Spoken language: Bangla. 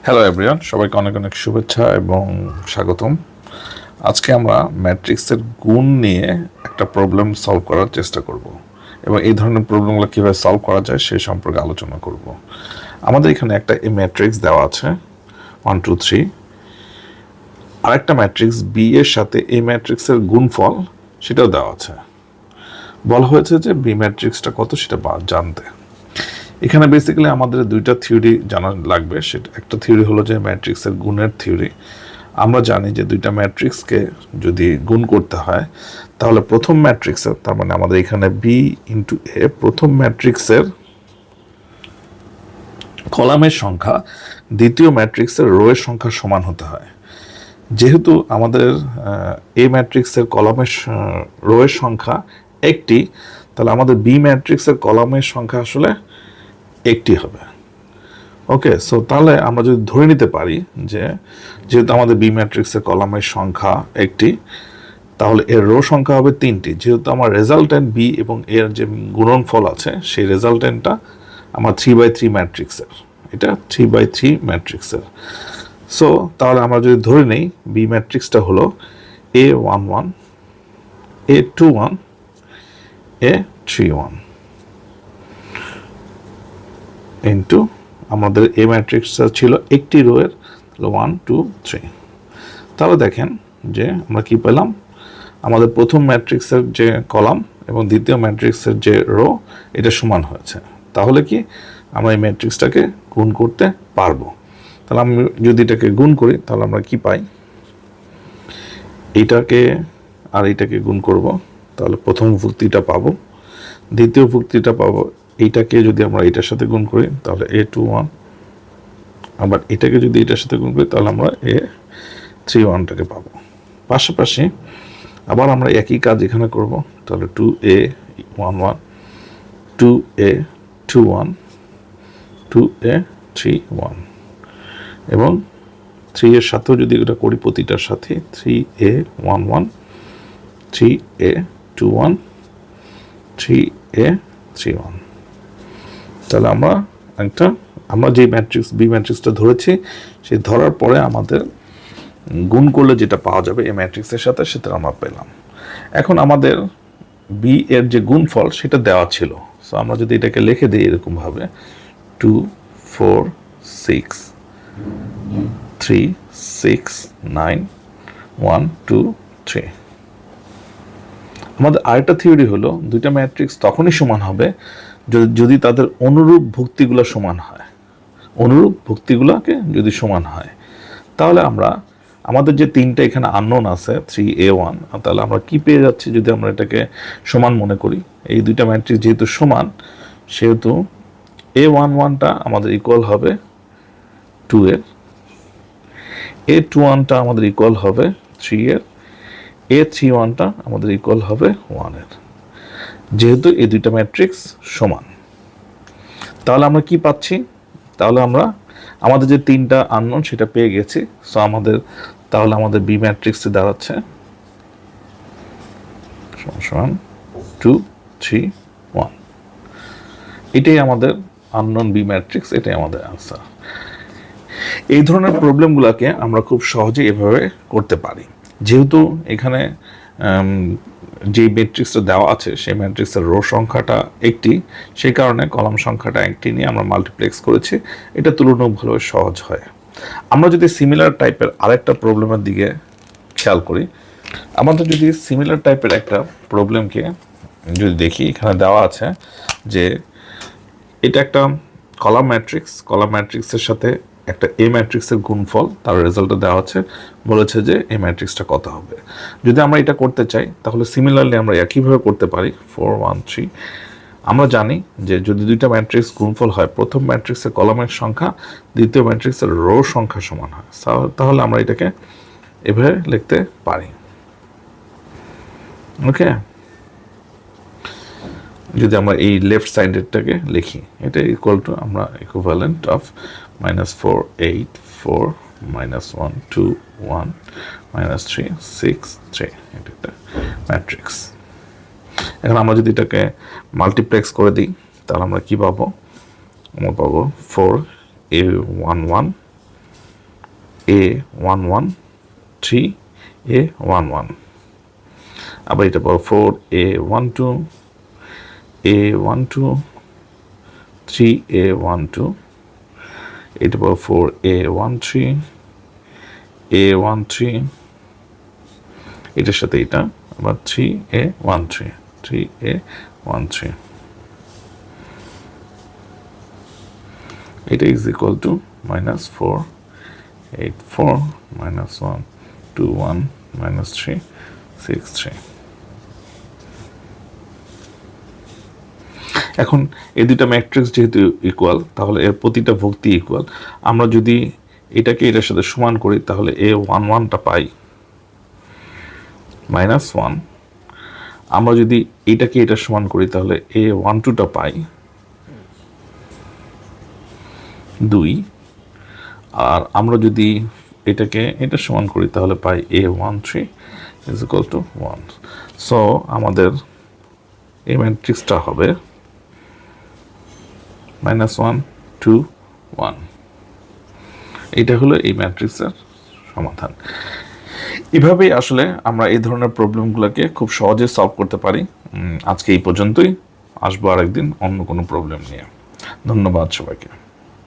হ্যালো এভরিওয়ান, সবাইকে অনেক অনেক শুভেচ্ছা এবং স্বাগতম। আজকে আমরা ম্যাট্রিক্সের গুণ নিয়ে একটা প্রবলেম সলভ করার চেষ্টা করব এবং এই ধরনের প্রবলেমগুলো কীভাবে সলভ করা যায় সেই সম্পর্কে আলোচনা করব। আমাদের এখানে একটা এ ম্যাট্রিক্স দেওয়া আছে 1 2 3, আরেকটা ম্যাট্রিক্স বি এর সাথে এই ম্যাট্রিক্সের গুণফল সেটাও দেওয়া আছে। বলা হয়েছে যে বি ম্যাট্রিক্সটা কত সেটা জানতে। এখানে বেসিক্যালি আমাদের দুইটা থিওরি জানা লাগবে। সেটা একটা থিওরি হলো যে ম্যাট্রিক্সের গুণের থিওরি। আমরা জানি যে দুইটা ম্যাট্রিক্সকে যদি গুণ করতে হয় তাহলে প্রথম ম্যাট্রিক্সের, তার মানে আমাদের এখানে বি ইন্টু এ, প্রথম ম্যাট্রিক্সের কলামের সংখ্যা দ্বিতীয় ম্যাট্রিক্সের রো এর সংখ্যা সমান হতে হয়। যেহেতু আমাদের এ ম্যাট্রিক্সের কলামের রো এর সংখ্যা একটি, তাহলে আমাদের বি ম্যাট্রিক্সের কলামের সংখ্যা আসলে একটি হবে। ওকে, সো তাহলে আমরা যদি ধরে নিতে পারি যে যেহেতু আমাদের বি ম্যাট্রিক্সের কলামের সংখ্যা একটি, তাহলে এর রো সংখ্যা হবে তিনটি। যেহেতু আমার রেজাল্টেন্ট বি এবং এর যে গুণনফল আছে সেই রেজাল্টেন্টটা আমার 3/3 ম্যাট্রিক্সের, এটা 3/3 ম্যাট্রিক্সের। সো তাহলে আমরা যদি ধরে নেই বি ম্যাট্রিক্সটা হলো A11, A21, A31 ইন্টু আমাদের এ ম্যাট্রিক্সটা ছিল একটি রো এর 1 2 3। তাহলে দেখেন যে আমরা কি পেলাম, আমাদের প্রথম ম্যাট্রিক্সের যে কলাম এবং দ্বিতীয় ম্যাট্রিক্সের যে রো এটা সমান হয়েছে। তাহলে কি আমরা এই ম্যাট্রিক্সটাকে গুণ করতে পারবো। তাহলে আমি যদি এটাকে গুণ করি তাহলে আমরা কি পাই, এইটাকে আর এইটাকে গুণ করব, তাহলে প্রথম ভুক্তিটা পাবো, দ্বিতীয় ভুক্তিটা পাবো। এইটাকে যদি আমরা এটার সাথে গুণ করি তাহলে A21, আবার এটাকে যদি এটার সাথে গুণ করি তাহলে আমরা A31টাকে পাবো। পাশাপাশি আবার আমরা একই কাজ এখানে করব, তাহলে 2A11, 2A21, 2A31 এবং 3 এর সাথেও যদি এটা করি প্রতিটার সাথে 3A11, 3A21, 3A31। তাহলে আমরা যে ম্যাট্রিক্স বি ম্যাট্রিক্সটা ধরেছি সেই ধরার পরে আমাদের গুণ করলে যেটা পাওয়া যাবে এই ম্যাট্রিক্সের সাথে সেটা আমরা পেলাম। এখন আমাদের বি এর যে গুণফল সেটা দেওয়া ছিল। সো আমরা যদি এটাকে লিখে দিই এরকমভাবে 2 4 6 3 6 9 1 2 3। আমাদের আরেকটা থিওরি হলো দুইটা ম্যাট্রিক্স তখনই সমান হবে যদি তাদের অনুরূপ ভুক্তিগুলো সমান হয়। অনুরূপ ভুক্তিগুলোকে যদি সমান হয় তাহলে আমাদের যে তিনটা এখানে আননোন আছে 3A1, তাহলে আমরা কি পেয়ে যাচ্ছি যদি আমরা এটাকে সমান মনে করি। এই দুইটা ম্যাট্রিক্স যেহেতু সমান সেহেতু A11টা আমাদের ইকুয়াল হবে 2 এর, A21টা আমাদের ইকুয়াল হবে 3 এর, A31টা আমাদের ইকুয়াল হবে 1 এর। যেহেতু এই দুইটা ম্যাট্রিক্স সমান, তাহলে আমরা কি পাচ্ছি, তাহলে আমাদের যে তিনটা আননোন সেটা পেয়ে গেছি। সো তাহলে আমাদের বি ম্যাট্রিক্সে দাঁড়াচ্ছে 2 3 1। এটাই আমাদের আননোন বি ম্যাট্রিক্স, এটাই আমাদের আনসার। এই ধরনের প্রবলেমগুলোকে আমরা খুব সহজে এভাবে করতে পারি। যেহেতু এখানে যে ম্যাট্রিক্সটা দেওয়া আছে সেই ম্যাট্রিক্সের রো সংখ্যাটা একটি, সেই কারণে কলাম সংখ্যাটা একটি নিয়ে আমরা মাল্টিপ্লেক্স করেছি। এটা তুলনামূলকভাবে সহজ হয়। আমরা যদি সিমিলার টাইপের আরেকটা প্রবলেমের দিকে খেয়াল করি, আমাদের যদি সিমিলার টাইপের একটা প্রবলেমকে যদি দেখি, এখানে দেওয়া আছে যে এটা একটা কলাম ম্যাট্রিক্সের সাথে একটা এ ম্যাট্রিক্সের গুণফল, তার রেজাল্টটা দেওয়া আছে, বলেছে যে এই ম্যাট্রিক্সটা কত হবে। যদি আমরা এটা করতে চাই তাহলে সিমিলারলি আমরা একইভাবে করতে পারি 4 1 3। আমরা জানি যে যদি দুইটা ম্যাট্রিক্স গুণফল হয়, প্রথম ম্যাট্রিক্সের কলামের সংখ্যা দ্বিতীয় ম্যাট্রিক্সের রো সংখ্যা সমান হয়, তাহলে আমরা এটাকে এভাবে লিখতে পারি। ওকে, যদি আমরা এই লেফট সাইডেরটাকে লিখি, এটা ইকুয়াল টু আমরা ইকুইভ্যালেন্ট অফ -4 8 4 -1 2 1 -3 6 3, এটা একটা ম্যাট্রিক্স। এখন আমরা যদি এটাকে মাল্টিপ্লেক্স করে দিই তাহলে আমরা কি পাবো, আমরা পাবো 4A11 A11 3A11 আবার এটা পাবো 4A12 A12 3A12 এটা পাবো 4A13 A13 এটার সাথে এটা আবার 3A13 এটা ইজ ইকুয়াল টু -4 8 4 -1 2 1 -3 6 3 এখন এই দুইটা ম্যাট্রিক্স যেহেতু ইকুয়াল তাহলে এর প্রতিটা ভুক্তি ইকুয়াল। আমরা যদি এটাকে এটার সাথে সমান করি তাহলে A11টা পাই -1। আমরা যদি এটাকে এটার সমান করি তাহলে A12টা পাই 2। আর আমরা যদি এটাকে এটার সমান করি তাহলে পাই A13 is equal to 1। So আমাদের এই ম্যাট্রিক্সটা হবে -1 2 1। এটা হলো এই ম্যাট্রিক্সের সমাধান। এভাবেই আসলে আমরা এই ধরনের প্রবলেমগুলোকে খুব সহজে সলভ করতে পারি। আজকে এই পর্যন্তই, আসবো আরেকদিন অন্য কোনো প্রবলেম নিয়ে। ধন্যবাদ সবাইকে।